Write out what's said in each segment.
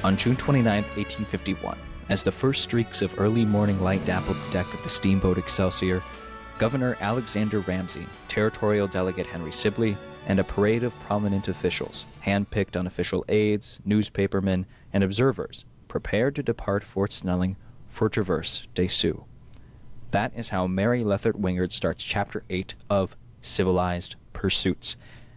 On June 29, 1851, as the first streaks of early morning light dappled the deck of the steamboat Excelsior, Governor Alexander Ramsey, territorial delegate Henry Sibley, and a parade of prominent officials, hand-picked unofficial aides, newspapermen, and observers, prepared to depart Fort Snelling for Traverse des Sioux. That is how Mary Lethert Wingard starts Chapter 8 of Civilized Pursuits.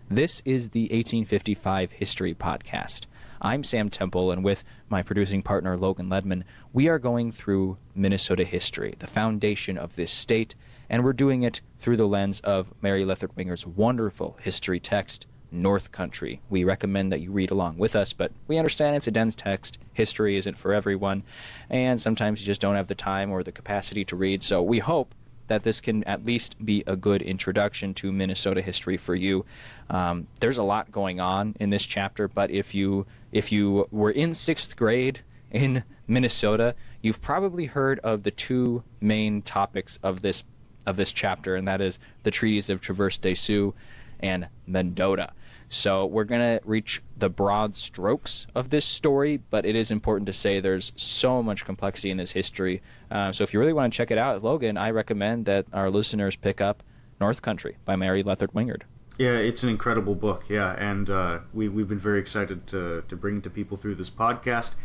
This is the 1855 History Podcast. I'm Sam Temple, and with my producing partner Logan Ledman, we are going through Minnesota history, the foundation of this state, and we're doing it through the lens of Mary Lethert Wingard's wonderful history text, North Country. We recommend that you read along with us, but we understand it's a dense text. History isn't for everyone, and sometimes you just don't have the time or the capacity to read, so we hope that this can at least be a good introduction to Minnesota history for you. There's a lot going on in this chapter, but if you were in 6th grade in Minnesota, you've probably heard of the two main topics of this chapter, and that is the treaties of Traverse des Sioux and Mendota. So we're going to reach the broad strokes of this story, but it is important to say there's so much complexity in this history. So if you really want to check it out, Logan, I recommend that our listeners pick up North Country by Mary Lethert Wingard. Yeah, it's an incredible book, yeah, and we've been very excited to bring it to people through this podcast.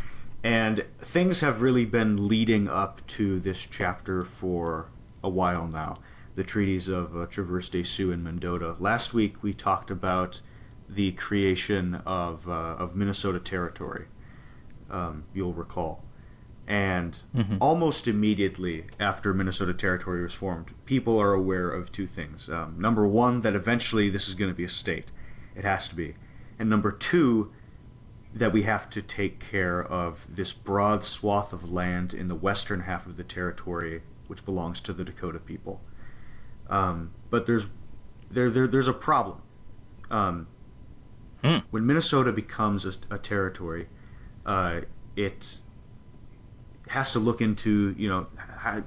And things have really been leading up to this chapter for a while now. The treaties of Traverse des Sioux and Mendota. Last week we talked about the creation of Minnesota Territory, you'll recall. And almost immediately after Minnesota Territory was formed, people are aware of two things. Number one, that eventually this is going to be a state. It has to be. And number two, that we have to take care of this broad swath of land in the western half of the territory, which belongs to the Dakota people. But there's a problem. When Minnesota becomes a territory, it has to look into,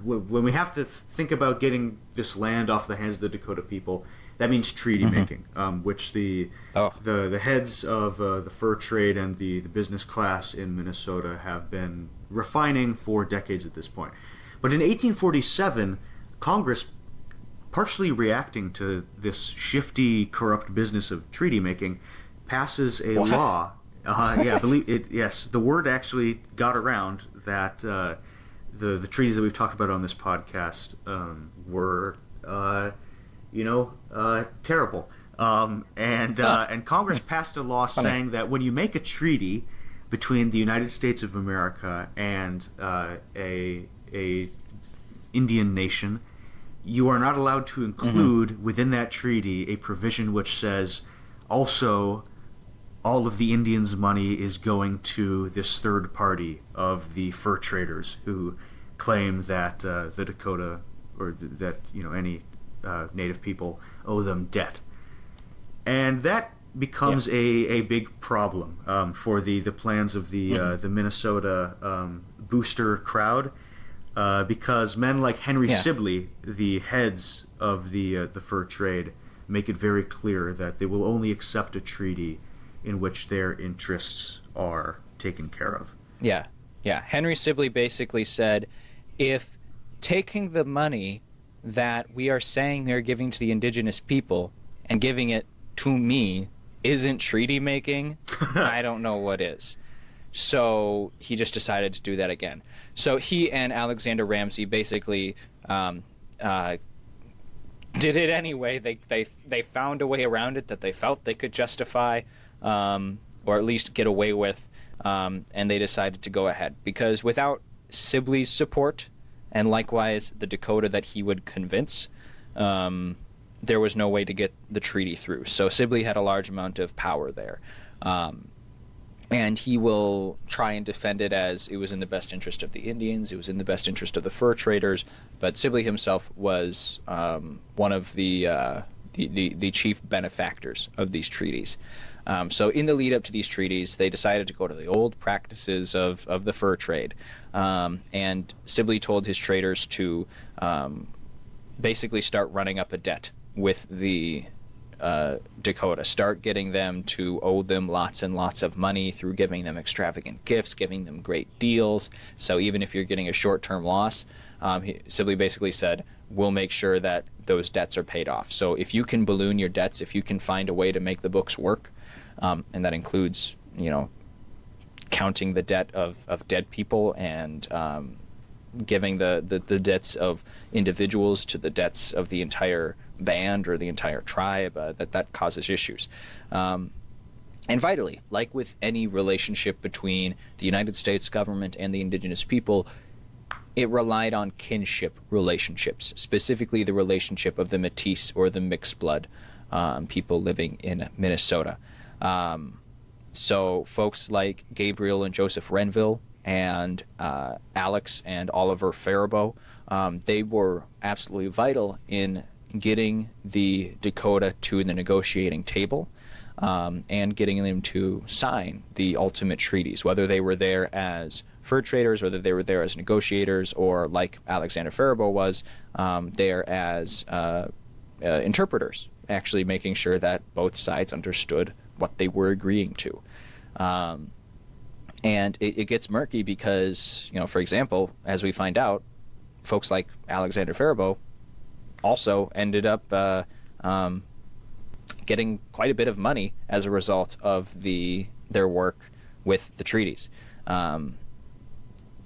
when we have to think about getting this land off the hands of the Dakota people, that means treaty making, which the heads of the fur trade and the business class in Minnesota have been refining for decades at this point. But in 1847, Congress, partially reacting to this shifty, corrupt business of treaty making, passes a law. Yes, the word actually got around that the treaties that we've talked about on this podcast were, terrible. And Congress passed a law saying that when you make a treaty between the United States of America and a Indian nation, you are not allowed to include within that treaty a provision which says also all of the Indians' money is going to this third party of the fur traders who claim that the Dakota or that any native people owe them debt, and that becomes a big problem for the plans of the Minnesota booster crowd, because men like Henry Sibley, the heads of the fur trade, make it very clear that they will only accept a treaty in which their interests are taken care of. Yeah. Henry Sibley basically said, if taking the money that we are saying they're giving to the indigenous people and giving it to me isn't treaty making, I don't know what is. So he just decided to do that again. So he and Alexander Ramsey basically did it anyway. They found a way around it that they felt they could justify, or at least get away with, and they decided to go ahead. Because without Sibley's support, and likewise the Dakota that he would convince, there was no way to get the treaty through. So Sibley had a large amount of power there. And he will try and defend it as it was in the best interest of the Indians, it was in the best interest of the fur traders, but Sibley himself was one of the chief benefactors of these treaties. So in the lead up to these treaties, they decided to go to the old practices of the fur trade. And Sibley told his traders to basically start running up a debt with the Dakota. Start getting them to owe them lots and lots of money through giving them extravagant gifts, giving them great deals. So even if you're getting a short-term loss, Sibley basically said, we'll make sure that those debts are paid off. So if you can balloon your debts, if you can find a way to make the books work, and that includes, counting the debt of dead people and giving the debts of individuals to the debts of the entire band or the entire tribe, that causes issues. And vitally, like with any relationship between the United States government and the indigenous people, it relied on kinship relationships, specifically the relationship of the Métis or the mixed blood people living in Minnesota. So folks like Gabriel and Joseph Renville and Alex and Oliver Faribault, they were absolutely vital in getting the Dakota to the negotiating table and getting them to sign the ultimate treaties, whether they were there as fur traders, whether they were there as negotiators, or like Alexander Faribault was, there as interpreters, actually making sure that both sides understood what they were agreeing to. And it gets murky because, for example, as we find out, folks like Alexander Faribault also ended up getting quite a bit of money as a result of their work with the treaties,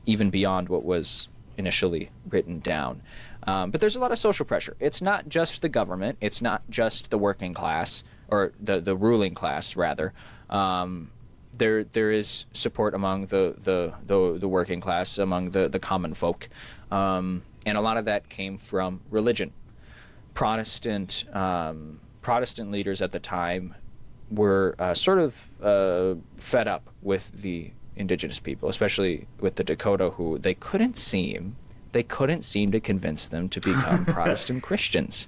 even beyond what was initially written down. But there's a lot of social pressure. It's not just the government. It's not just the working class, or the ruling class, rather. There is support among the working class, among the common folk, and a lot of that came from religion. Protestant leaders at the time were sort of fed up with the indigenous people, especially with the Dakota, who they couldn't seem to convince them to become Protestant Christians.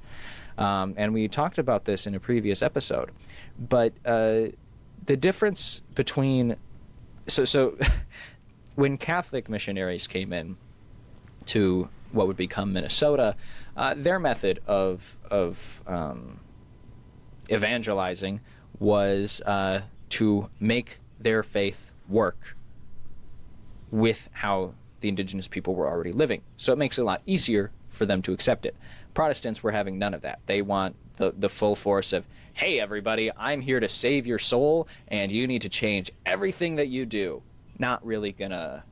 And we talked about this in a previous episode. But the difference between... So when Catholic missionaries came in to what would become Minnesota, their method of evangelizing was to make their faith work with how the indigenous people were already living. So it makes it a lot easier for them to accept it. Protestants were having none of that. They want the full force of, hey, everybody, I'm here to save your soul, and you need to change everything that you do. Not really gonna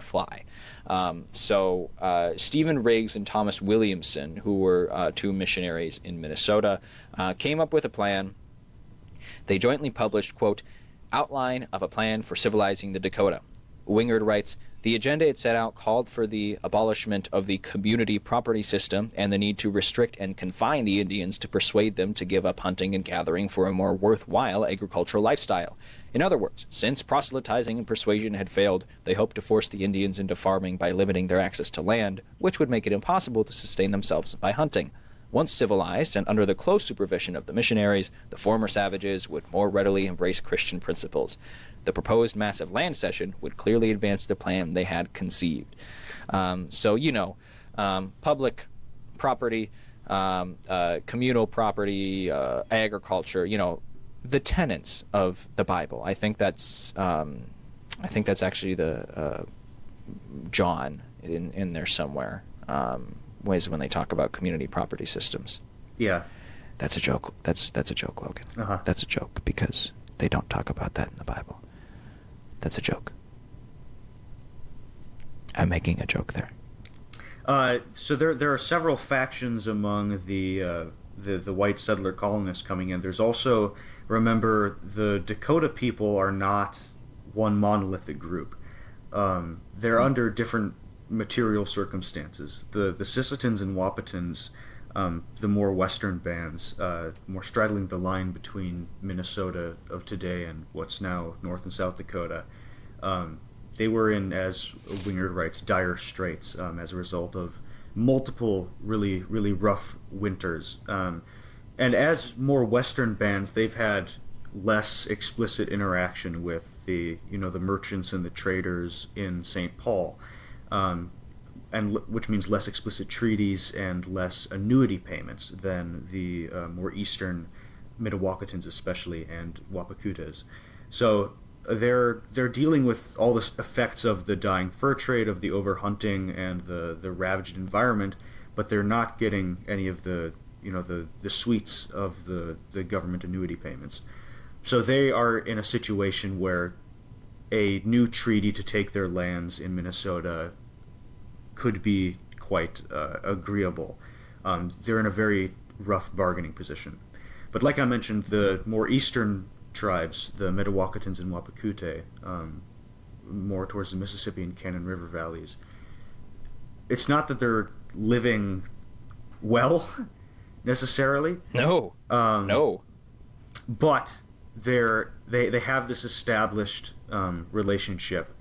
fly. So Stephen Riggs and Thomas Williamson, who were two missionaries in Minnesota, came up with a plan. They jointly published, quote, Outline of a Plan for Civilizing the Dakota. Wingard writes, the agenda it set out called for the abolishment of the community property system and the need to restrict and confine the Indians to persuade them to give up hunting and gathering for a more worthwhile agricultural lifestyle. In other words, since proselytizing and persuasion had failed, they hoped to force the Indians into farming by limiting their access to land, which would make it impossible to sustain themselves by hunting. Once civilized and under the close supervision of the missionaries, the former savages would more readily embrace Christian principles. The proposed massive land cession would clearly advance the plan they had conceived. Public property, communal property, agriculture, the tenets of the Bible. I think that's actually the John in there somewhere. Ways when they talk about community property systems. Yeah. That's a joke. That's a joke, Logan. Uh-huh. That's a joke because they don't talk about that in the Bible. That's a joke. I'm making a joke there. So there are several factions among the white settler colonists coming in. There's also, remember, the Dakota people are not one monolithic group. They're under different material circumstances. The Sissetons and Wahpetons, the more western bands, more straddling the line between Minnesota of today and what's now North and South Dakota, they were in, as Wingard writes, dire straits as a result of multiple really, really rough winters. And as more western bands, they've had less explicit interaction with the merchants and the traders in St. Paul. which means less explicit treaties and less annuity payments than the more eastern Mdewakanton especially and Wapakutes. So they're dealing with all the effects of the dying fur trade, of the overhunting and the ravaged environment, but they're not getting any of the sweets of the government annuity payments. So they are in a situation where a new treaty to take their lands in Minnesota could be quite agreeable. They're in a very rough bargaining position. But like I mentioned, the more eastern tribes, the Mdewakatons and Wapakute, more towards the Mississippi and Cannon River valleys, it's not that they're living well necessarily. No. No. But they have this established relationship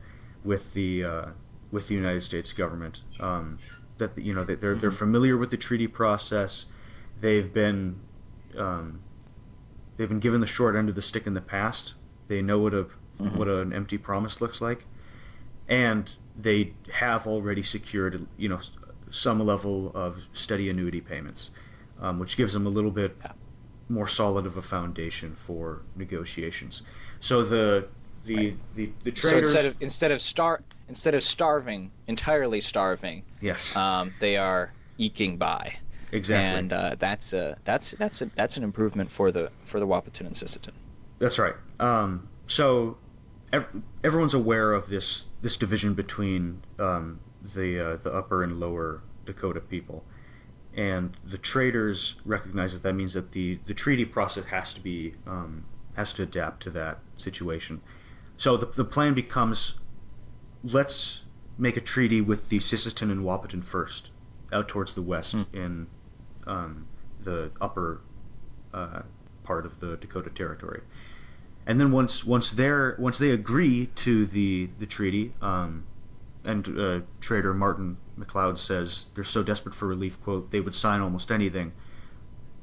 with the United States government. That they're familiar with the treaty process. They've been given the short end of the stick in the past. They know what an empty promise looks like, and they have already secured some level of steady annuity payments, which gives them a little bit more solid of a foundation for negotiations. So the traders, so instead of starving, entirely starving, yes, they are eking by. Exactly, and that's an improvement for the Wahpeton and Sisseton. That's right. So everyone's aware of this division between the upper and lower Dakota people, and the traders recognize that means that the treaty process has to adapt to that situation. So the plan becomes, let's make a treaty with the Sisseton and Wahpeton first, out towards the west in the upper part of the Dakota Territory, and then once they agree to the treaty, and trader Martin McLeod says they're so desperate for relief, quote, they would sign almost anything.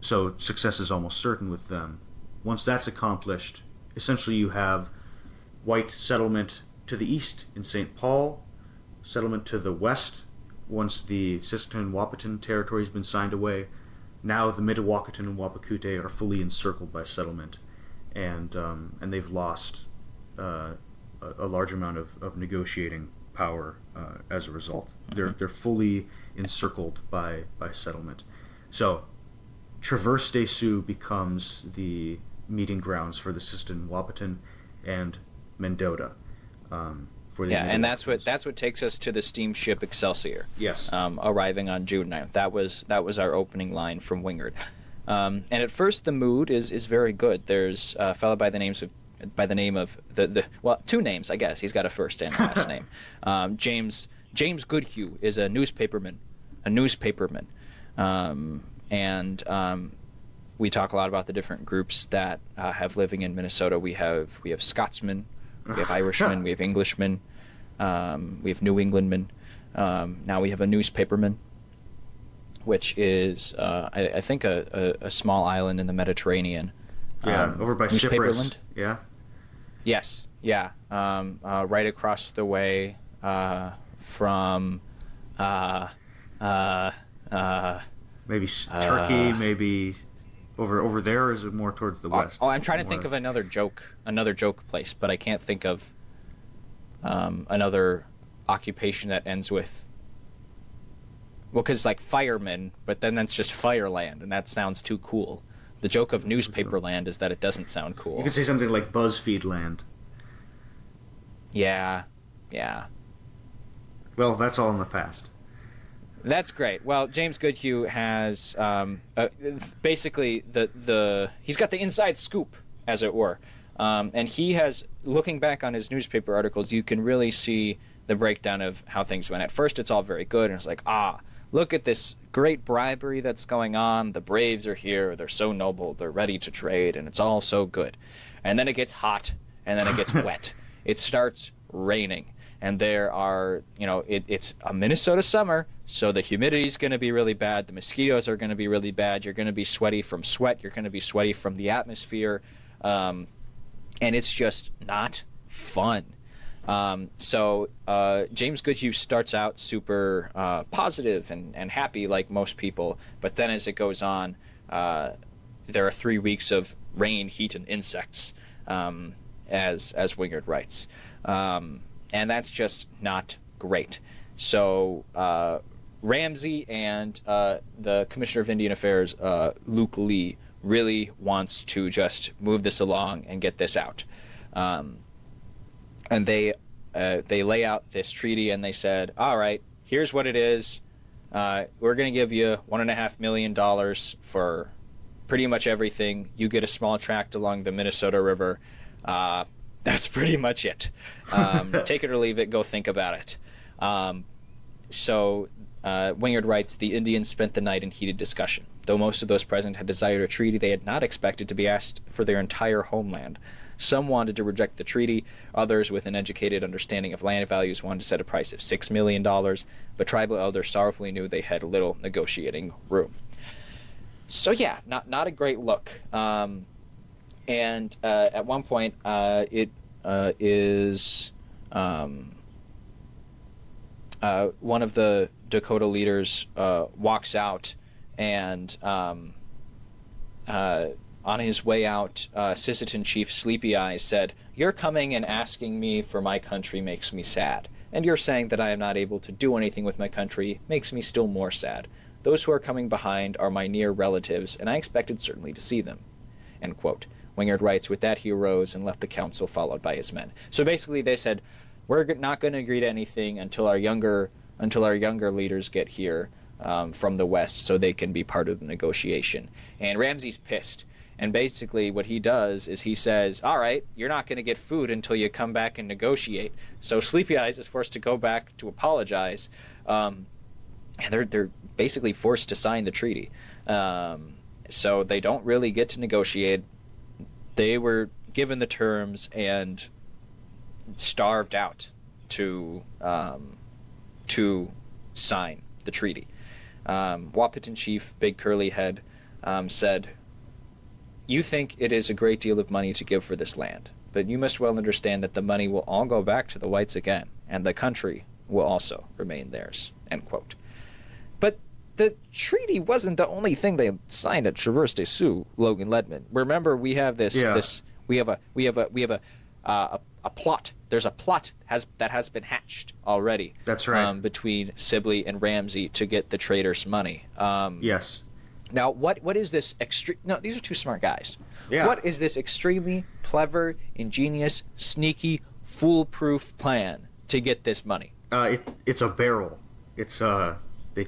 So success is almost certain with them. Once that's accomplished, essentially you have white settlement to the east in St. Paul, settlement to the west. Once the Sisseton and Wahpeton territory has been signed away, now the Mdewakanton and Wapakute are fully encircled by settlement, and they've lost a large amount of negotiating power as a result. They're fully encircled by settlement. So Traverse des Sioux becomes the meeting grounds for the Sisseton and Wahpeton and Mendota. And that's what takes us to the steamship Excelsior. Yes. Arriving on June 9th. That was our opening line from Wingard. And at first the mood is very good. There's a fellow by the name of two names, I guess. He's got a first and last name. James Goodhue is a newspaperman. And we talk a lot about the different groups that have living in Minnesota. We have Scotsmen, we have Irishmen, we have Englishmen, we have New Englandmen. Now we have a newspaperman, which is I think a small island in the Mediterranean. Yeah, over by Cyprus. Yeah. Yes. Yeah. Right across the way from maybe Turkey, maybe over there. Or is it more towards the west? I'm trying to think of another joke place, but I can't think of another occupation that ends with, well, because like firemen, but then that's just fireland, and that sounds too cool. The joke of newspaper land is that it doesn't sound cool. You could say something like BuzzFeed land. Yeah. Well, that's all in the past. That's great. Well, James Goodhue has basically he's got the inside scoop, as it were, and he has, looking back on his newspaper articles, you can really see the breakdown of how things went. At first, it's all very good, and it's like, look at this great bribery that's going on. The Braves are here. They're so noble. They're ready to trade, and it's all so good. And then it gets hot, and then it gets wet. It starts raining, and there are, it's a Minnesota summer, so the humidity's going to be really bad. The mosquitoes are going to be really bad. You're going to be sweaty from sweat. You're going to be sweaty from the atmosphere, and it's just not fun. So James Goodhue starts out super positive and happy like most people, but then as it goes on, there are 3 weeks of rain, heat, and insects, as Wingard writes. And that's just not great. So Ramsey and the Commissioner of Indian Affairs, Luke Lee, really wants to just move this along and get this out. And they lay out this treaty, and they said, all right, here's what it is. We're going to give you $1.5 million for pretty much everything. You get a small tract along the Minnesota River. That's pretty much it. Take it or leave it. Go think about it. So Wingard writes, the Indians spent the night in heated discussion. Though most of those present had desired a treaty, they had not expected to be asked for their entire homeland. Some wanted to reject the treaty. Others, with an educated understanding of land values, wanted to set a price of $6 million. But tribal elders sorrowfully knew they had little negotiating room. So yeah, not a great look. And at one point, it is one of the Dakota leaders walks out, and on his way out, Sisseton Chief Sleepy Eyes said, "Your coming and asking me for my country makes me sad, and your saying that I am not able to do anything with my country makes me still more sad. Those who are coming behind are my near relatives, and I expected certainly to see them." End quote. Wingard writes, with that he arose and left the council, followed by his men. So basically they said, we're not going to agree to anything until our younger leaders get here from the west, so they can be part of the negotiation. And Ramsey's pissed. And basically what he does is he says, all right, you're not going to get food until you come back and negotiate. So Sleepy Eyes is forced to go back to apologize. And they're basically forced to sign the treaty. So they don't really get to negotiate. They were given the terms and starved out to sign the treaty. Wahpeton Chief Big Curly Head said, "You think it is a great deal of money to give for this land, but you must well understand that the money will all go back to the whites again, and the country will also remain theirs." End quote. But the treaty wasn't the only thing they signed at Traverse des Sioux, Logan Ledman. Remember, we have we have a plot. There's a plot that has been hatched already. That's right. Between Sibley and Ramsey to get the traders' money. Yes. Now, what is this extreme? No, these are two smart guys. Yeah. What is this extremely clever, ingenious, sneaky, foolproof plan to get this money? It's a barrel. It's they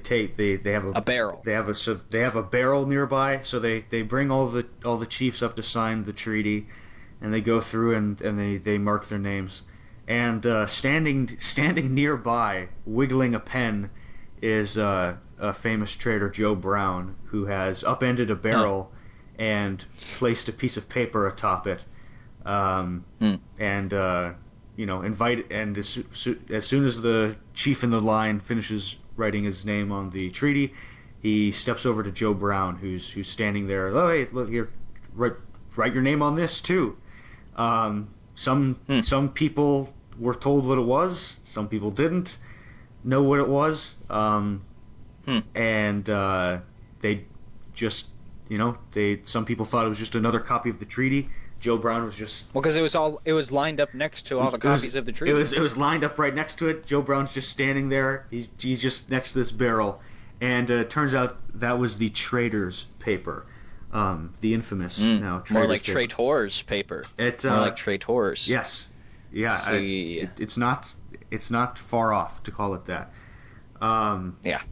have a barrel. They have a barrel nearby, so they bring all the chiefs up to sign the treaty, and they go through and they mark their names. And standing nearby, wiggling a pen, is a famous trader, Joe Brown, who has upended a barrel and placed a piece of paper atop it, and invite. And as soon as the chief in the line finishes writing his name on the treaty, he steps over to Joe Brown, who's standing there. Oh, hey, look here, write your name on this too. Some people were told what it was. Some people didn't know what it was. And they just, some people thought it was just another copy of the treaty. Joe Brown was just... Well, because it was lined up next to all the copies of the treaty. It was lined up right next to it. Joe Brown's just standing there. He's just next to this barrel. And it turns out that was the trader's paper. The infamous now more like Traitor's paper. More like Traitors. Yes. Yeah. It's not far off to call it that. Yeah.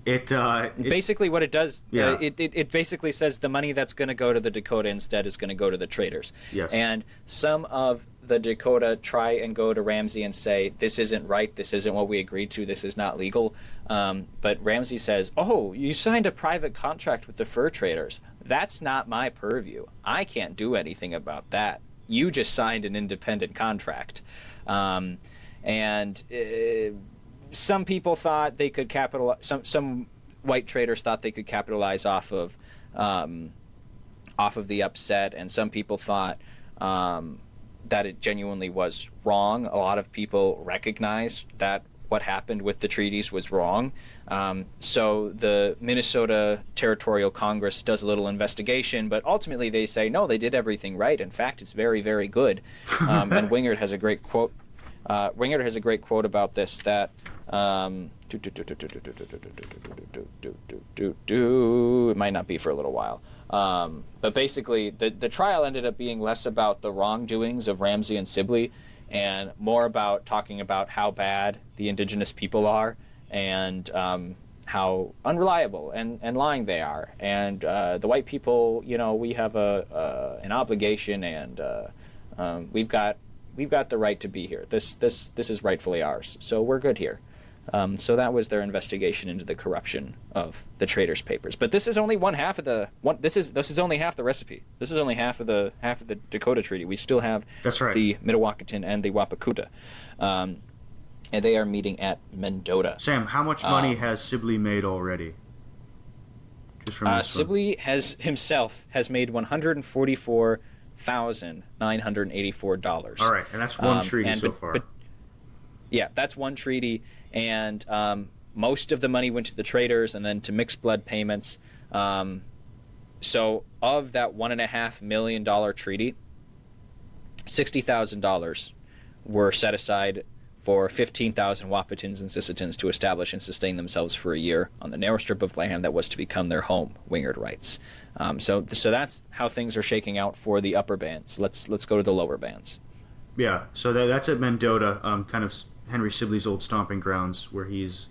Basically what it does, it basically says the money that's going to go to the Dakota instead is going to go to the traders. Yes. And some of the Dakota try and go to Ramsey and say, this isn't right, this isn't what we agreed to, this is not legal. But Ramsey says, oh, you signed a private contract with the fur traders. That's not my purview. I can't do anything about that. You just signed an independent contract. Some people thought they could capitalize. Some white traders thought they could capitalize off of the upset, and some people thought that it genuinely was wrong. A lot of people recognize that what happened with the treaties was wrong. So the Minnesota Territorial Congress does a little investigation, but ultimately they say, no, they did everything right. In fact, it's very, very good. And Wingard has a great quote. Wingard has a great quote about this that it might not be for a little while. But basically, the trial ended up being less about the wrongdoings of Ramsey and Sibley and more about talking about how bad the indigenous people are and how unreliable and lying they are. And the white people, we have an obligation, and we've got the right to be here. This is rightfully ours. So we're good here. So that was their investigation into the corruption of the Traders' Papers. But this is only one half of the one. This is only half the recipe. This is only half of the Dakota Treaty. We still have the Mdewakanton and the Wapakuta, and they are meeting at Mendota. Sam, how much money has Sibley made already? Just from this Sibley himself has made $144,984. All right, and that's one treaty so far. Yeah, that's one treaty, and most of the money went to the traders and then to mixed blood payments. So of that $1.5 million treaty, $60,000 were set aside for 15,000 Wahpetons and Sissetons to establish and sustain themselves for a year on the narrow strip of land that was to become their home, Wingard writes. So that's how things are shaking out for the upper bands. Let's go to the lower bands. Yeah, so that's at Mendota, kind of Henry Sibley's old stomping grounds, where he's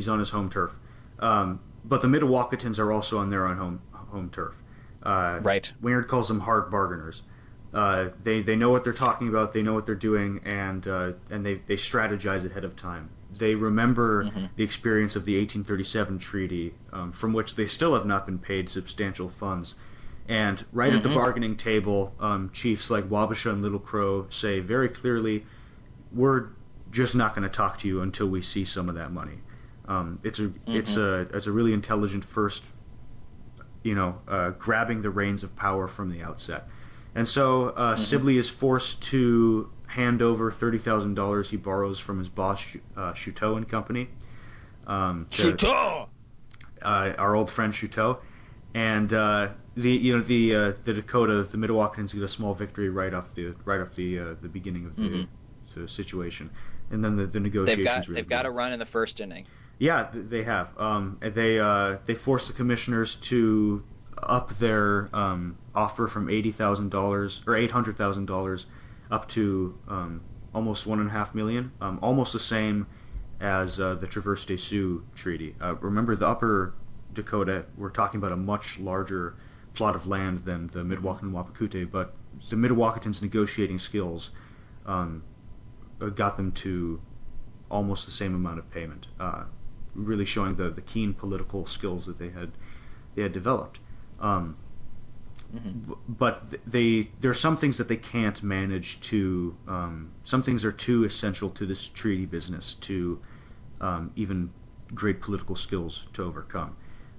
on his home turf. But the Mdewakatons are also on their own home turf. Right. Wingard calls them hard bargainers. They know what they're talking about, they know what they're doing, and they strategize ahead of time. They remember the experience of the 1837 treaty, from which they still have not been paid substantial funds. And right at the bargaining table, chiefs like Wabasha and Little Crow say very clearly, we're just not going to talk to you until we see some of that money. It's a really intelligent first, grabbing the reins of power from the outset. And so Sibley is forced to hand over $30,000 he borrows from his boss, Chouteau and Company. Chouteau! Our old friend Chouteau. And the Dakota, the Mdewakatons get a small victory right off the beginning of the situation, and then the negotiations. They've got a run in the first inning. Yeah, they have. They force the commissioners to up their offer from $80,000 or $800,000 up to almost $1.5 million, almost the same as the Traverse des Sioux Treaty. Remember, the Upper Dakota, we're talking about a much larger plot of land than the Mdewakanton and Wapakute, but the Mdewakatons' negotiating skills got them to almost the same amount of payment, really showing the keen political skills that they had developed. But there are some things that they can't manage to. Some things are too essential to this treaty business to even great political skills to overcome.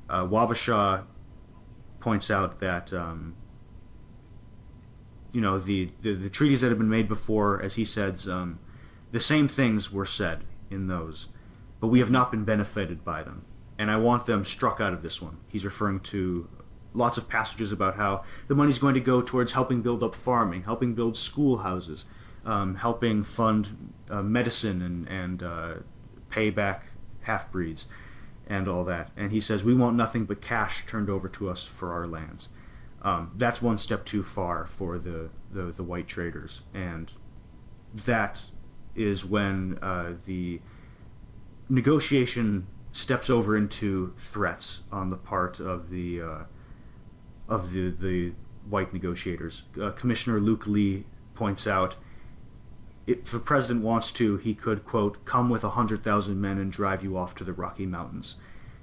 Wabasha points out that the treaties that have been made before, as he says, the same things were said in those, but we have not been benefited by them, and I want them struck out of this one. He's referring to lots of passages about how the money's going to go towards helping build up farming, helping build schoolhouses, helping fund medicine and pay back half-breeds and all that. And he says, we want nothing but cash turned over to us for our lands. That's one step too far for the white traders. And that is when the negotiation steps over into threats on the part of the white negotiators. Commissioner Luke Lee points out, if the president wants to, he could, quote, come with 100,000 men and drive you off to the Rocky Mountains,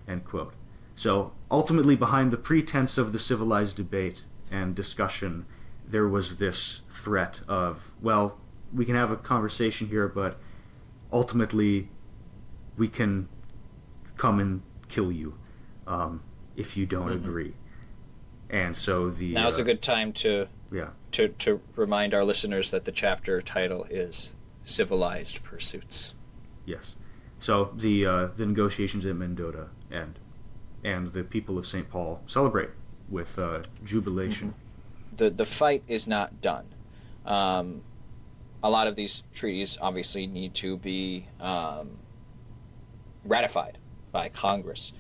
end quote. So ultimately, behind the pretense of the civilized debate and discussion, there was this threat of, well, we can have a conversation here, but ultimately we can come and kill you if you don't agree. And so now's a good time to to remind our listeners that the chapter title is Civilized Pursuits. Yes. So the negotiations at Mendota end, and the people of St. Paul celebrate with jubilation. The fight is not done. A lot of these treaties obviously need to be ratified by Congress.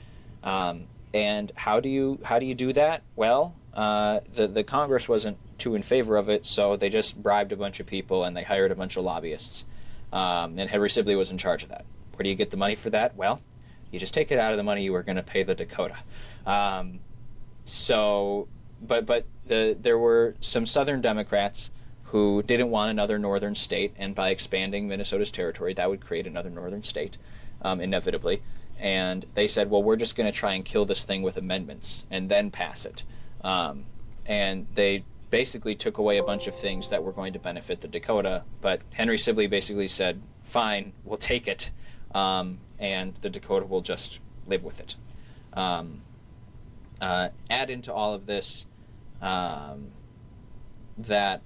And how do you do that? Well, the Congress wasn't too in favor of it, so they just bribed a bunch of people and they hired a bunch of lobbyists. And Henry Sibley was in charge of that. Where do you get the money for that? Well, you just take it out of the money you were going to pay the Dakota. But there were some Southern Democrats who didn't want another northern state, and by expanding Minnesota's territory, that would create another northern state, inevitably. And they said, well, we're just going to try and kill this thing with amendments and then pass it. And they basically took away a bunch of things that were going to benefit the Dakota, but Henry Sibley basically said, fine, we'll take it, and the Dakota will just live with it. Add into all of this that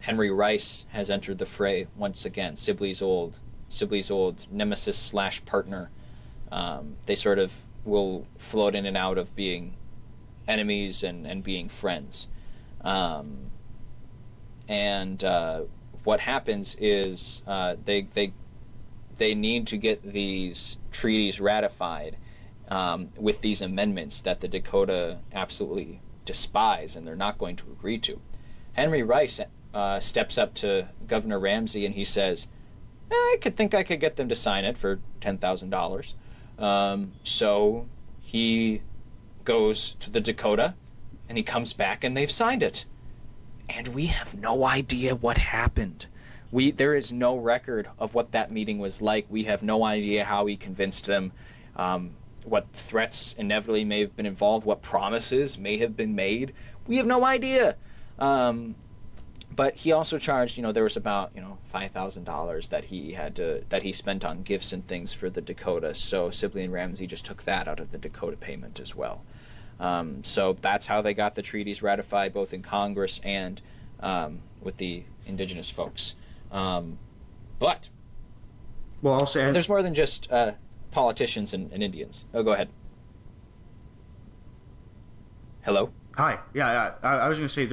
Henry Rice has entered the fray once again, Sibley's old nemesis / partner. They sort of will float in and out of being enemies and being friends. What happens is they need to get these treaties ratified with these amendments that the Dakota absolutely despise and they're not going to agree to. Henry Rice steps up to Governor Ramsey and he says, I could get them to sign it for $10,000. So he goes to the Dakota and he comes back and they've signed it. And we have no idea what happened. There is no record of what that meeting was like. We have no idea how he convinced them, what threats inevitably may have been involved, what promises may have been made. We have no idea. But he also charged, there was about, $5,000 that he spent on gifts and things for the Dakota. So Sibley and Ramsey just took that out of the Dakota payment as well. So that's how they got the treaties ratified, both in Congress and with the indigenous folks. But I'll say there's more than just politicians and Indians. Oh, go ahead. Hello? Hi. Yeah, I was going to say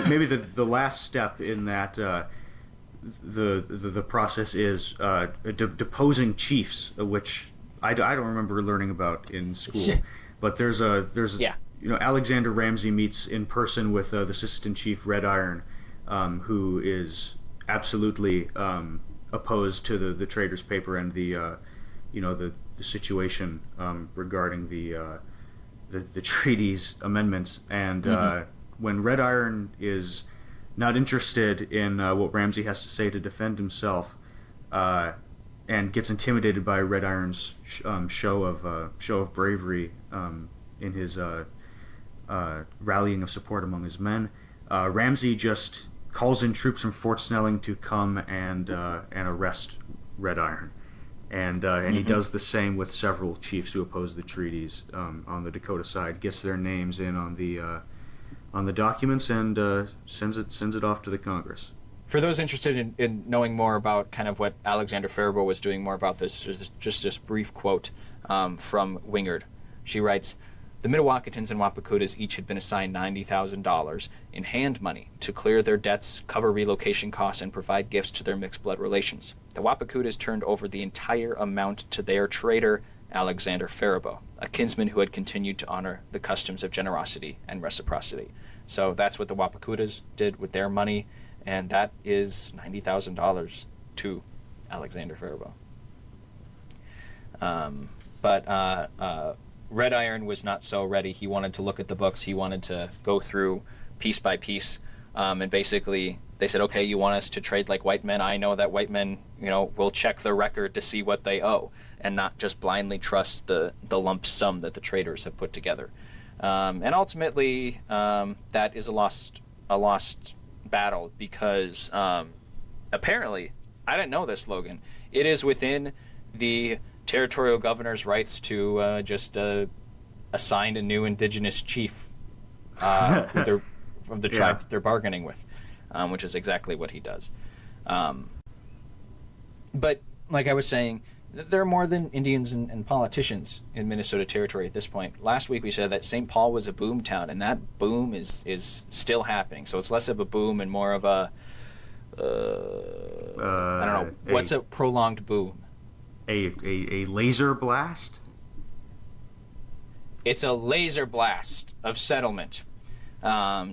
maybe the last step in that the process is deposing chiefs, which I don't remember learning about in school. But there's Alexander Ramsey meets in person with the assistant chief Red Iron, who is absolutely opposed to the Traders' Paper and the situation regarding the treaties amendments. And when Red Iron is not interested in what Ramsey has to say to defend himself, and gets intimidated by Red Iron's show of bravery in his rallying of support among his men, Ramsey just calls in troops from Fort Snelling to come and arrest Red Iron, and he does the same with several chiefs who oppose the treaties on the Dakota side. Gets their names in on the documents and sends it off to the Congress. For those interested in knowing more about kind of what Alexander Faribault was doing more about this, just this brief quote from Wingard. She writes, the Midewakanton and Wapakutas each had been assigned $90,000 in hand money to clear their debts, cover relocation costs, and provide gifts to their mixed blood relations. The Wapakutas turned over the entire amount to their trader, Alexander Faribault, a kinsman who had continued to honor the customs of generosity and reciprocity. So that's what the Wapakutas did with their money, and that is $90,000 to Alexander Faribault. But Red Iron was not so ready. He wanted to look at the books. He wanted to go through piece by piece. And basically, they said, okay, you want us to trade like white men? I know that white men, will check the record to see what they owe and not just blindly trust the lump sum that the traders have put together. And ultimately, that is a lost battle because apparently, I didn't know this, Logan, it is within the territorial governor's rights to just assign a new indigenous chief, the tribe that they're bargaining with, which is exactly what he does. But like I was saying, there are more than Indians and politicians in Minnesota Territory at this point. Last week we said that St. Paul was a boom town, and that boom is still happening. So it's less of a boom and more of a I don't know. What's a prolonged boom? A laser blast? It's a laser blast of settlement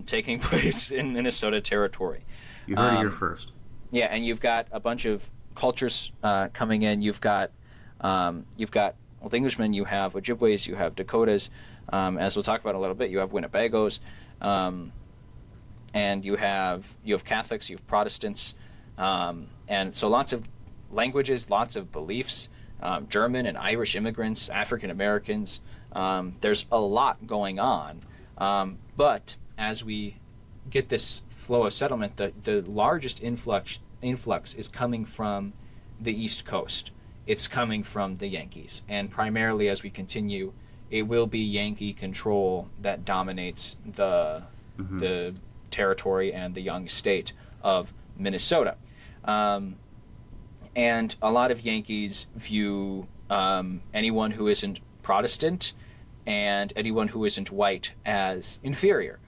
taking place in Minnesota Territory. You heard it here first. Yeah, and you've got a bunch of cultures coming in. You've got Old Englishmen, you have Ojibways, you have Dakotas, as we'll talk about in a little bit. You have Winnebagos, and you have Catholics, you have Protestants, and so lots of languages, lots of beliefs, German and Irish immigrants, African Americans. There's a lot going on, but as we get this flow of settlement, the largest influx is coming from the East Coast. It's coming from the Yankees, and primarily as we continue, it will be Yankee control that dominates the territory and the young state of Minnesota. And a lot of Yankees view anyone who isn't Protestant and anyone who isn't white as inferior.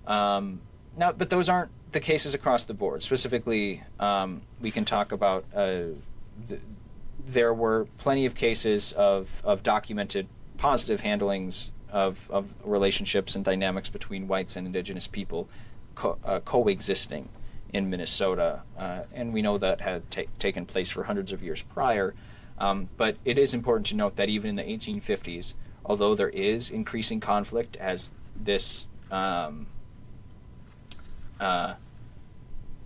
Now, but those aren't the cases across the board. Specifically, we can talk about there were plenty of cases of documented positive handlings of relationships and dynamics between whites and indigenous people coexisting in Minnesota, and we know that had taken place for hundreds of years prior. But it is important to note that even in the 1850s, although there is increasing conflict as this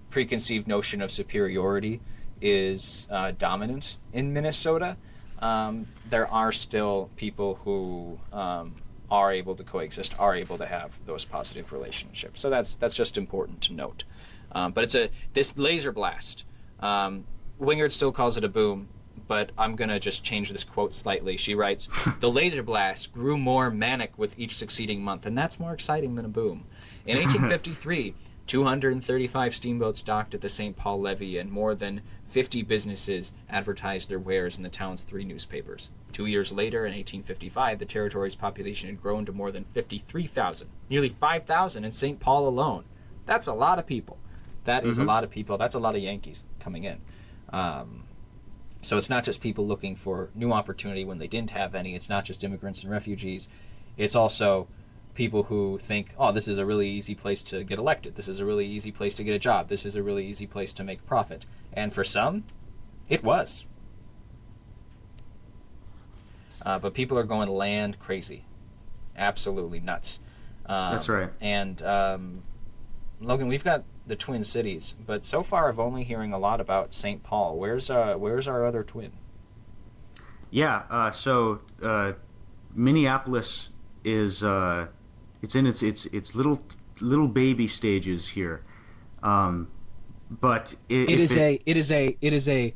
preconceived notion of superiority is dominant in Minnesota, there are still people who are able to coexist, are able to have those positive relationships. So that's just important to note. But it's this laser blast. Wingard still calls it a boom, but I'm going to just change this quote slightly. She writes, "The laser blast grew more manic with each succeeding month," and that's more exciting than a boom. In 1853, 235 steamboats docked at the St. Paul levee, and more than 50 businesses advertised their wares in the town's 3 newspapers. 2 years later, in 1855, the territory's population had grown to more than 53,000, nearly 5,000 in St. Paul alone. That's a lot of people. That is a lot of people. That's a lot of Yankees coming in. So it's not just people looking for new opportunity when they didn't have any. It's not just immigrants and refugees. It's also people who think, oh, this is a really easy place to get elected. This is a really easy place to get a job. This is a really easy place to make profit. And for some, it was. But people are going land crazy. Absolutely nuts. That's right. And Logan, we've got the Twin Cities, but so far I've only hearing a lot about St. Paul. Where's our other twin? Yeah, so Minneapolis is it's in its little baby stages here, but it is a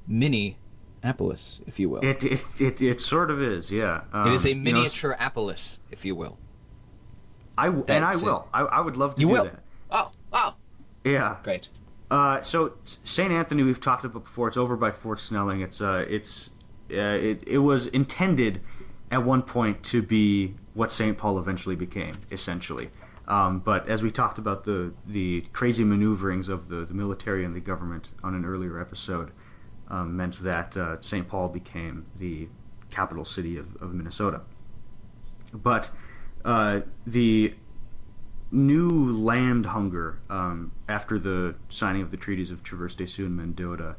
mini-apolis, if you will. It sort of is, yeah. It is a miniature-apolis, if you will. I would love to do that. Oh. Yeah. Great. So St. Anthony, we've talked about before. It's over by Fort Snelling. It was intended at one point to be what St. Paul eventually became, essentially. But as we talked about the crazy maneuverings of the military and the government on an earlier episode, meant that St. Paul became the capital city of Minnesota. But the new land hunger after the signing of the treaties of Traverse des Sioux and Mendota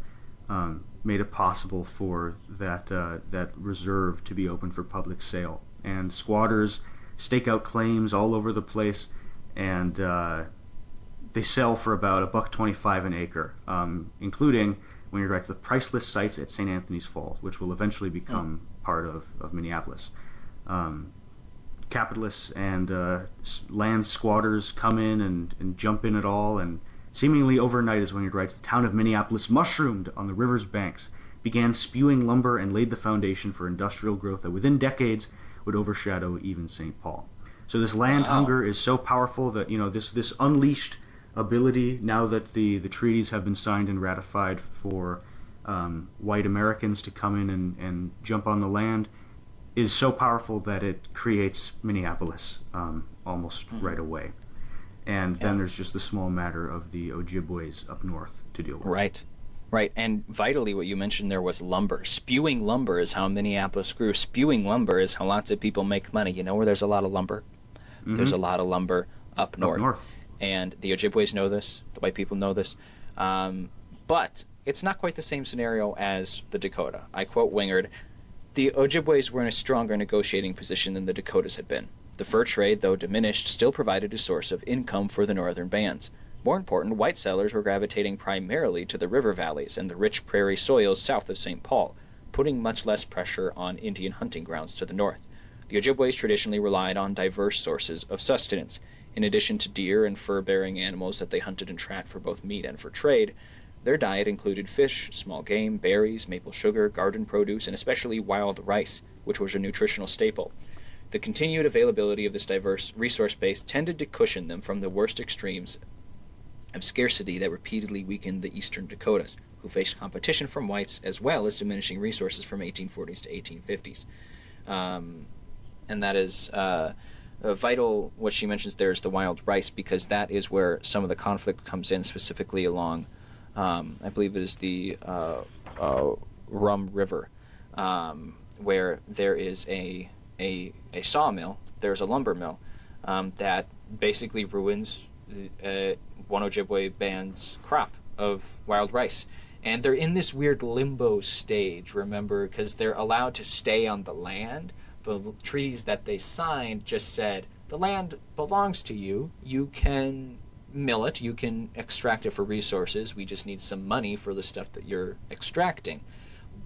made it possible for that reserve to be open for public sale, and squatters stake out claims all over the place, and they sell for about $1.25 an acre, including, when you're right, the priceless sites at St. Anthony's Falls, which will eventually become part of Minneapolis. Capitalists and land squatters come in and jump in it all, and seemingly overnight, as Wingard writes, the town of Minneapolis mushroomed on the river's banks, began spewing lumber, and laid the foundation for industrial growth that within decades would overshadow even St. Paul. So this land hunger is so powerful that, this unleashed ability, now that the treaties have been signed and ratified for white Americans to come in and jump on the land, is so powerful that it creates Minneapolis almost right away. And then there's just the small matter of the Ojibways up north to deal with. Right. And vitally, what you mentioned there was lumber. Spewing lumber is how Minneapolis grew. Spewing lumber is how lots of people make money. You know where there's a lot of lumber? Mm-hmm. There's a lot of lumber up north. And the Ojibways know this. The white people know this. But it's not quite the same scenario as the Dakota. I quote Wingard, "The Ojibways were in a stronger negotiating position than the Dakotas had been. The fur trade, though diminished, still provided a source of income for the northern bands. More important, white settlers were gravitating primarily to the river valleys and the rich prairie soils south of St. Paul, putting much less pressure on Indian hunting grounds to the north. The Ojibways traditionally relied on diverse sources of sustenance. In addition to deer and fur-bearing animals that they hunted and trapped for both meat and for trade, their diet included fish, small game, berries, maple sugar, garden produce, and especially wild rice, which was a nutritional staple. The continued availability of this diverse resource base tended to cushion them from the worst extremes of scarcity that repeatedly weakened the eastern Dakotas, who faced competition from whites as well as diminishing resources from 1840s to 1850s. And that is vital. What she mentions there is the wild rice, because that is where some of the conflict comes in, specifically along, I believe it is the Rum River, where there is a sawmill, there's a lumber mill that basically ruins one Ojibwe band's crop of wild rice. And they're in this weird limbo stage, remember, because they're allowed to stay on the land. The treaties that they signed just said, the land belongs to you, you can mill it, you can extract it for resources, we just need some money for the stuff that you're extracting.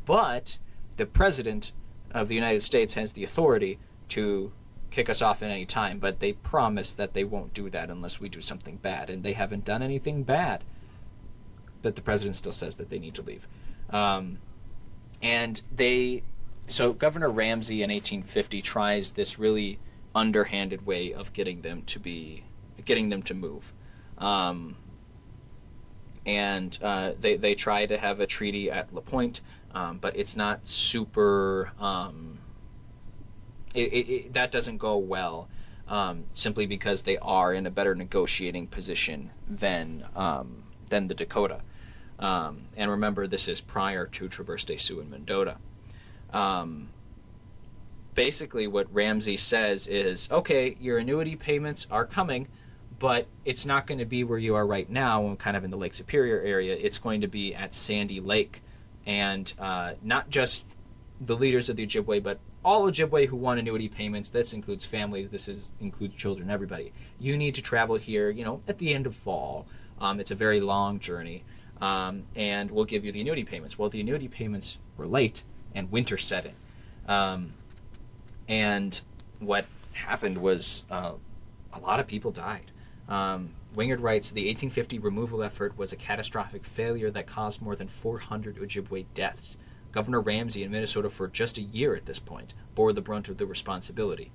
But the President of the United States has the authority to kick us off at any time, but they promise that they won't do that unless we do something bad, and they haven't done anything bad. But the president still says that they need to leave. So Governor Ramsey in 1850 tries this really underhanded way of getting them to move. They try to have a treaty at La Pointe, but it's not super. That doesn't go well, simply because they are in a better negotiating position than the Dakota. And remember, this is prior to Traverse de Sioux and Mendota. Basically, what Ramsey says is, okay, your annuity payments are coming, but it's not going to be where you are right now, kind of in the Lake Superior area. It's going to be at Sandy Lake. And not just the leaders of the Ojibwe, but all Ojibwe who want annuity payments. This includes families, includes children, everybody. You need to travel here, at the end of fall. It's a very long journey, and we'll give you the annuity payments. Well, the annuity payments were late, and winter set in. And what happened was a lot of people died. Wingard writes, the 1850 removal effort was a catastrophic failure that caused more than 400 Ojibwe deaths. Governor Ramsey in Minnesota, for just a year at this point, bore the brunt of the responsibility.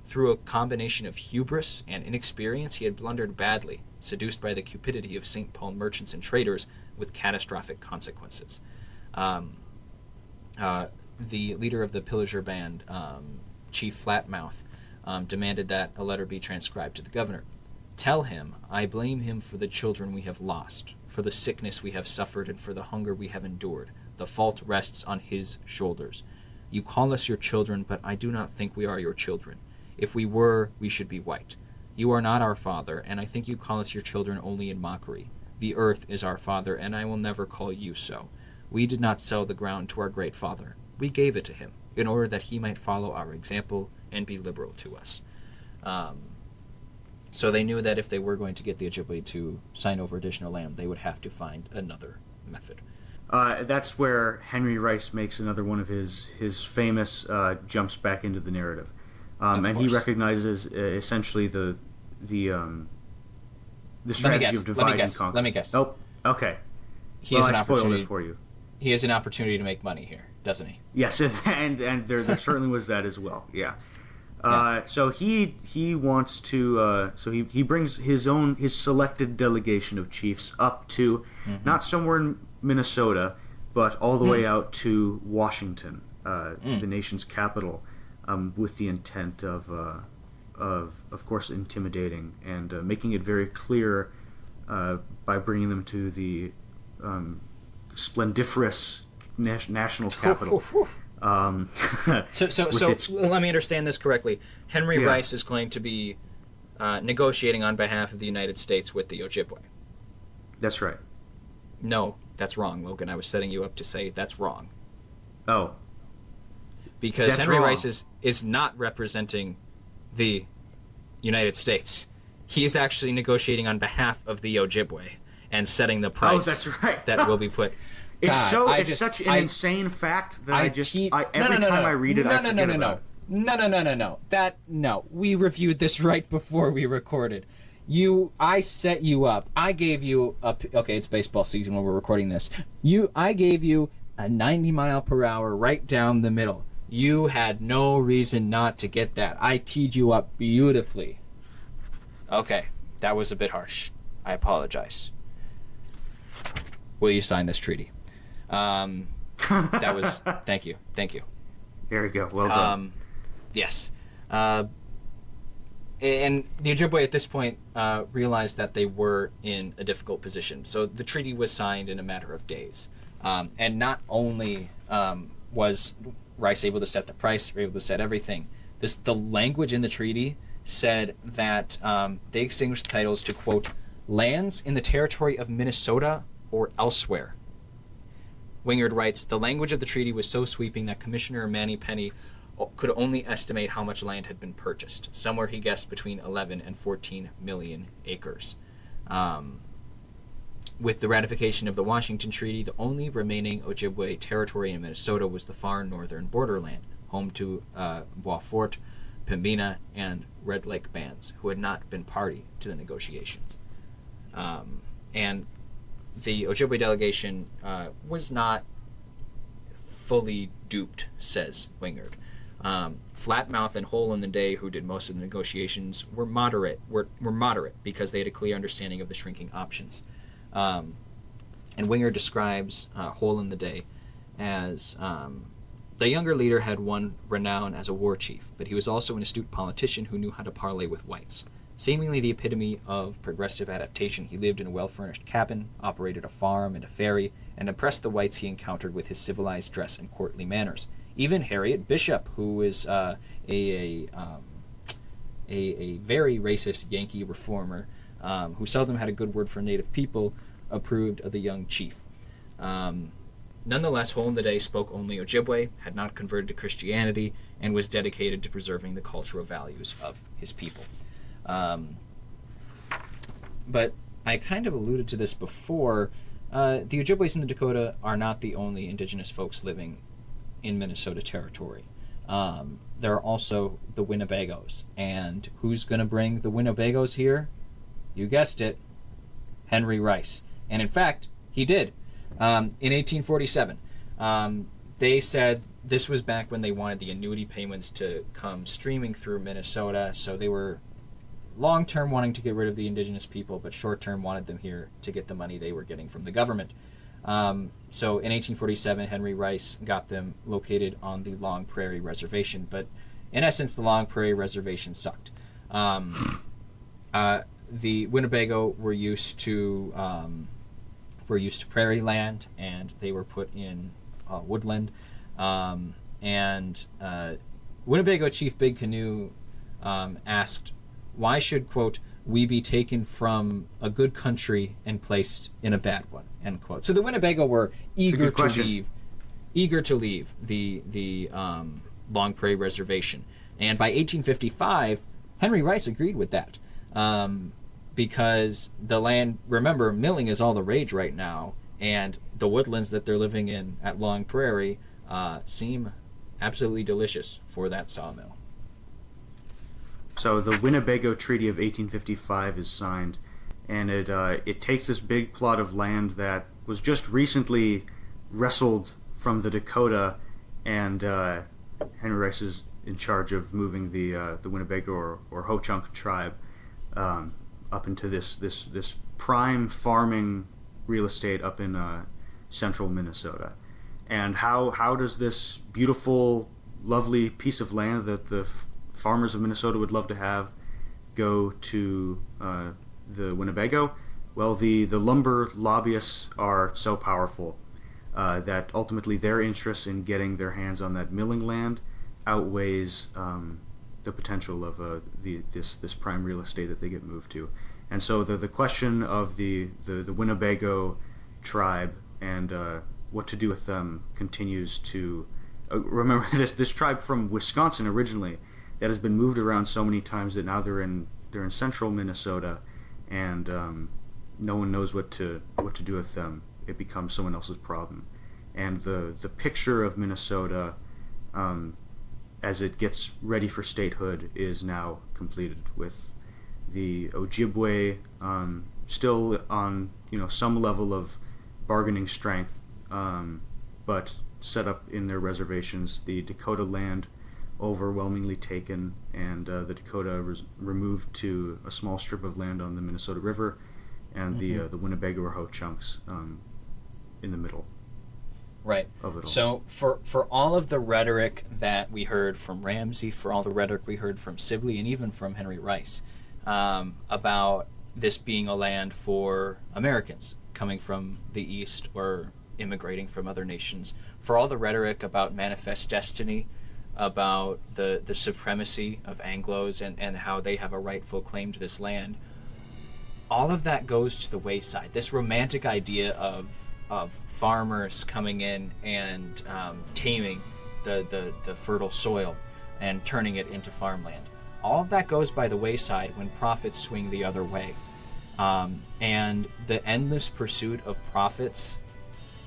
Through a combination of hubris and inexperience, he had blundered badly, seduced by the cupidity of St. Paul merchants and traders, with catastrophic consequences. The leader of the Pillager band, Chief Flatmouth, demanded that a letter be transcribed to the governor. Tell him, I blame him for the children we have lost, for the sickness we have suffered, and for the hunger we have endured. The fault rests on his shoulders. You call us your children, but I do not think we are your children. If we were, we should be white. You are not our father, and I think you call us your children only in mockery. The earth is our father, and I will never call you so. We did not sell the ground to our great father. We gave it to him, in order that he might follow our example and be liberal to us. So they knew that if they were going to get the Ojibwe to sign over additional land, they would have to find another method. That's where Henry Rice makes another one of his famous jumps back into the narrative. And he recognizes essentially the strategy of divide and conquer. Let me guess. Oh, okay. I spoiled it for you. He has an opportunity to make money here, doesn't he? Yes, and there certainly was that as well. Yeah. So he wants to. So he brings his selected delegation of chiefs up to not somewhere in Minnesota, but all the way out to Washington, the nation's capital, with the intent of course, intimidating and making it very clear by bringing them to the splendiferous national capital. So let me understand this correctly. Henry Rice is going to be negotiating on behalf of the United States with the Ojibwe. That's right. No, that's wrong, Logan. I was setting you up to say that's wrong. Oh. Because that's Henry wrong. Rice is not representing the United States. He is actually negotiating on behalf of the Ojibwe and setting the price that's right. that will be put. It's God, such an insane fact that every time I read it, I forget about it. No. We reviewed this right before we recorded. I set you up. I gave you okay, it's baseball season when we're recording this. I gave you a 90-mile-per-hour right down the middle. You had no reason not to get that. I teed you up beautifully. Okay, that was a bit harsh. I apologize. Will you sign this treaty? That was... Thank you. There you go. Well done. Yes. And the Ojibwe at this point realized that they were in a difficult position. So the treaty was signed in a matter of days. And not only was Rice able to set the price, able to set everything, the language in the treaty said that they extinguished the titles to, quote, lands in the territory of Minnesota or elsewhere. Wingard writes, the language of the treaty was so sweeping that Commissioner Manny Penny could only estimate how much land had been purchased. Somewhere he guessed between 11 and 14 million acres. With the ratification of the Washington Treaty, the only remaining Ojibwe territory in Minnesota was the far northern borderland, home to Bois Fort, Pembina, and Red Lake bands, who had not been party to the negotiations. And the Ojibwe delegation was not fully duped, says Wingard. Flatmouth and Hole in the Day, who did most of the negotiations, were moderate because they had a clear understanding of the shrinking options. And Wingard describes Hole in the Day as the younger leader had won renown as a war chief, but he was also an astute politician who knew how to parley with whites. Seemingly the epitome of progressive adaptation, he lived in a well-furnished cabin, operated a farm and a ferry, and impressed the whites he encountered with his civilized dress and courtly manners. Even Harriet Bishop, who is a very racist Yankee reformer, who seldom had a good word for native people, approved of the young chief. Nonetheless, Hole in the Day spoke only Ojibwe, had not converted to Christianity, and was dedicated to preserving the cultural values of his people. But I kind of alluded to this before. The Ojibways in the Dakota are not the only indigenous folks living in Minnesota territory. There are also the Winnebagos. And who's going to bring the Winnebagos here? You guessed it, Henry Rice. And in fact, he did. In 1847, they said this was back when they wanted the annuity payments to come streaming through Minnesota, so they were long-term wanting to get rid of the indigenous people, but short-term wanted them here to get the money they were getting from the government. So in 1847, Henry Rice got them located on the Long Prairie Reservation, but in essence, the Long Prairie Reservation sucked. The Winnebago were used to prairie land, and they were put in woodland. Winnebago Chief Big Canoe asked, why should, quote, we be taken from a good country and placed in a bad one, end quote. So the Winnebago were eager to leave the Long Prairie Reservation. And by 1855, Henry Rice agreed with that. Because the land, remember, milling is all the rage right now, and the woodlands that they're living in at Long Prairie seem absolutely delicious for that sawmill. So the Winnebago Treaty of 1855 is signed, and it takes this big plot of land that was just recently wrestled from the Dakota, and Henry Rice is in charge of moving the Winnebago or Ho-Chunk tribe up into this prime farming real estate up in central Minnesota. And how does this beautiful, lovely piece of land that the farmers of Minnesota would love to have go to the Winnebago? Well, the lumber lobbyists are so powerful that ultimately their interest in getting their hands on that milling land outweighs the potential of this prime real estate that they get moved to. And so the question of the Winnebago tribe and what to do with them continues to remember this tribe from Wisconsin originally that has been moved around so many times that now they're in central Minnesota, and no one knows what to do with them. It becomes someone else's problem. And the picture of Minnesota as it gets ready for statehood is now completed, with the Ojibwe still on some level of bargaining strength, but set up in their reservations. The Dakota land overwhelmingly taken, and the Dakota removed to a small strip of land on the Minnesota River, and the Winnebago or Ho-Chunks in the middle. Right. Of it all. So for all of the rhetoric that we heard from Ramsey, for all the rhetoric we heard from Sibley, and even from Henry Rice, about this being a land for Americans coming from the East or immigrating from other nations, for all the rhetoric about manifest destiny, about the supremacy of Anglos and how they have a rightful claim to this land, all of that goes to the wayside. This romantic idea of farmers coming in and taming the fertile soil and turning it into farmland, all of that goes by the wayside when profits swing the other way. And the endless pursuit of profits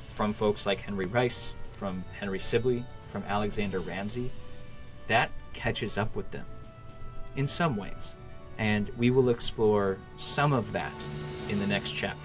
from folks like Henry Rice, from Henry Sibley, from Alexander Ramsey, that catches up with them in some ways. And we will explore some of that in the next chapter.